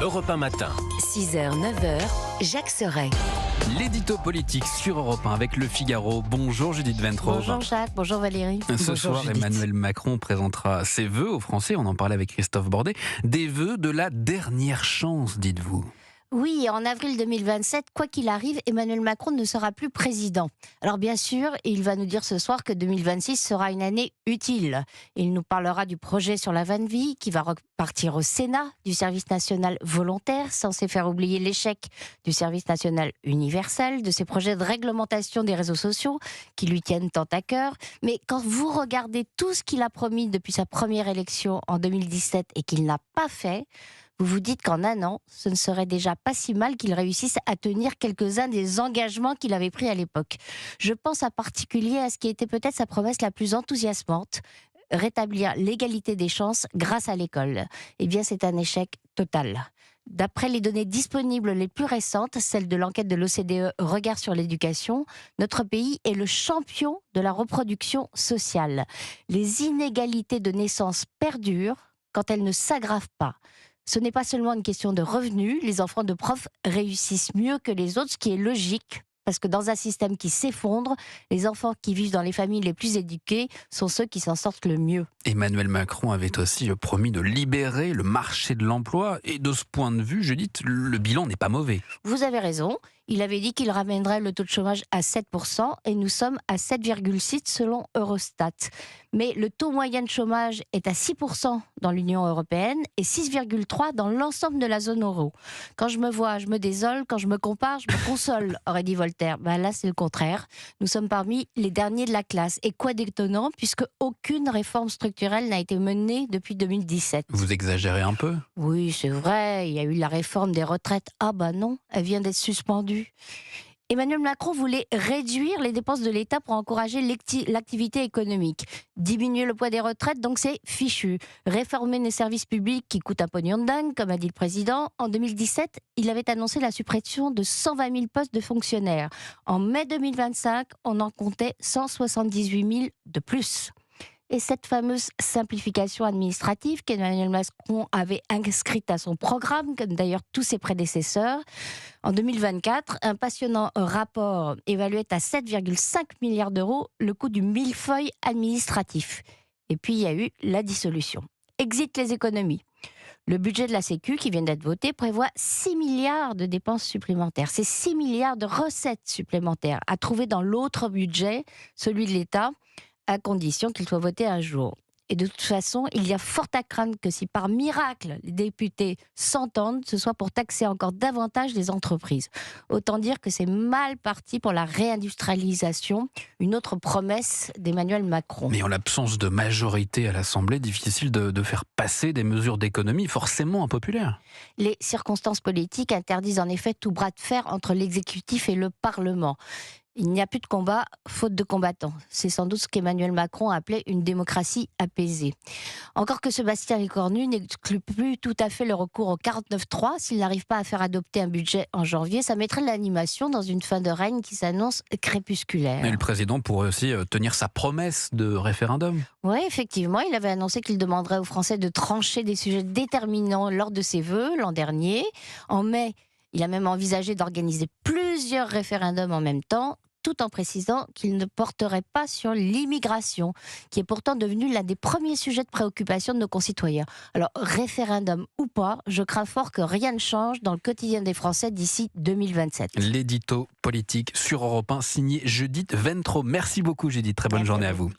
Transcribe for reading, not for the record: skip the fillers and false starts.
Europe 1 matin. 6h, 9h, Jacques Serret. L'édito politique sur Europe 1 avec Le Figaro. Bonjour Judith Ventrove. Bonjour Jacques, bonjour Valérie. Ce soir, Judith. Emmanuel Macron présentera ses vœux aux Français. On en parlait avec Christophe Bordet. Des vœux de la dernière chance, dites-vous. Oui, en avril 2027, quoi qu'il arrive, Emmanuel Macron ne sera plus président. Alors bien sûr, il va nous dire ce soir que 2026 sera une année utile. Il nous parlera du projet sur la van vie qui va repartir au Sénat, du service national volontaire, censé faire oublier l'échec du service national universel, de ses projets de réglementation des réseaux sociaux qui lui tiennent tant à cœur. Mais quand vous regardez tout ce qu'il a promis depuis sa première élection en 2017 et qu'il n'a pas fait, vous vous dites qu'en un an, ce ne serait déjà pas si mal qu'il réussisse à tenir quelques-uns des engagements qu'il avait pris à l'époque. Je pense en particulier à ce qui était peut-être sa promesse la plus enthousiasmante, rétablir l'égalité des chances grâce à l'école. Eh bien, c'est un échec total. D'après les données disponibles les plus récentes, celles de l'enquête de l'OCDE Regard sur l'éducation, notre pays est le champion de la reproduction sociale. Les inégalités de naissance perdurent quand elles ne s'aggravent pas. Ce n'est pas seulement une question de revenus, les enfants de profs réussissent mieux que les autres, ce qui est logique, parce que dans un système qui s'effondre, les enfants qui vivent dans les familles les plus éduquées sont ceux qui s'en sortent le mieux. Emmanuel Macron avait aussi promis de libérer le marché de l'emploi. Et de ce point de vue, Judith, le bilan n'est pas mauvais. Vous avez raison, il avait dit qu'il ramènerait le taux de chômage à 7% et nous sommes à 7,6% selon Eurostat. Mais le taux moyen de chômage est à 6% dans l'Union européenne et 6,3% dans l'ensemble de la zone euro. Quand je me vois, je me désole, quand je me compare, je me console, aurait dit Voltaire. Ben là, c'est le contraire. Nous sommes parmi les derniers de la classe. Et quoi d'étonnant, puisque aucune réforme structurelle n'a été menée depuis 2017. Vous exagérez un peu ? Oui, c'est vrai, il y a eu la réforme des retraites. Ah bah non, elle vient d'être suspendue. Emmanuel Macron voulait réduire les dépenses de l'État pour encourager l'activité économique. Diminuer le poids des retraites, donc c'est fichu. Réformer les services publics qui coûtent un pognon de dingue, comme a dit le président. En 2017, il avait annoncé la suppression de 120 000 postes de fonctionnaires. En mai 2025, on en comptait 178 000 de plus. Et cette fameuse simplification administrative qu'Emmanuel Macron avait inscrite à son programme, comme d'ailleurs tous ses prédécesseurs, en 2024, un passionnant rapport évaluait à 7,5 milliards d'euros le coût du millefeuille administratif. Et puis il y a eu la dissolution. Exit les économies. Le budget de la Sécu, qui vient d'être voté, prévoit 6 milliards de dépenses supplémentaires. C'est 6 milliards de recettes supplémentaires à trouver dans l'autre budget, celui de l'État, à condition qu'il soit voté un jour. Et de toute façon, il y a fort à craindre que si par miracle les députés s'entendent, ce soit pour taxer encore davantage les entreprises. Autant dire que c'est mal parti pour la réindustrialisation, une autre promesse d'Emmanuel Macron. Mais en l'absence de majorité à l'Assemblée, difficile de faire passer des mesures d'économie forcément impopulaires. Les circonstances politiques interdisent en effet tout bras de fer entre l'exécutif et le Parlement. Il n'y a plus de combat, faute de combattants. C'est sans doute ce qu'Emmanuel Macron appelait une démocratie apaisée. Encore que Sébastien Lecornu n'exclut plus tout à fait le recours au 49.3. S'il n'arrive pas à faire adopter un budget en janvier, ça mettrait l'animation dans une fin de règne qui s'annonce crépusculaire. Et le président pourrait aussi tenir sa promesse de référendum. Oui, effectivement, il avait annoncé qu'il demanderait aux Français de trancher des sujets déterminants lors de ses vœux l'an dernier. En mai, il a même envisagé d'organiser plusieurs référendums en même temps, tout en précisant qu'il ne porterait pas sur l'immigration, qui est pourtant devenue l'un des premiers sujets de préoccupation de nos concitoyens. Alors, référendum ou pas, je crains fort que rien ne change dans le quotidien des Français d'ici 2027. L'édito politique sur Europe 1, signé Judith Ventrove. Merci beaucoup Judith, très bonne journée à vous.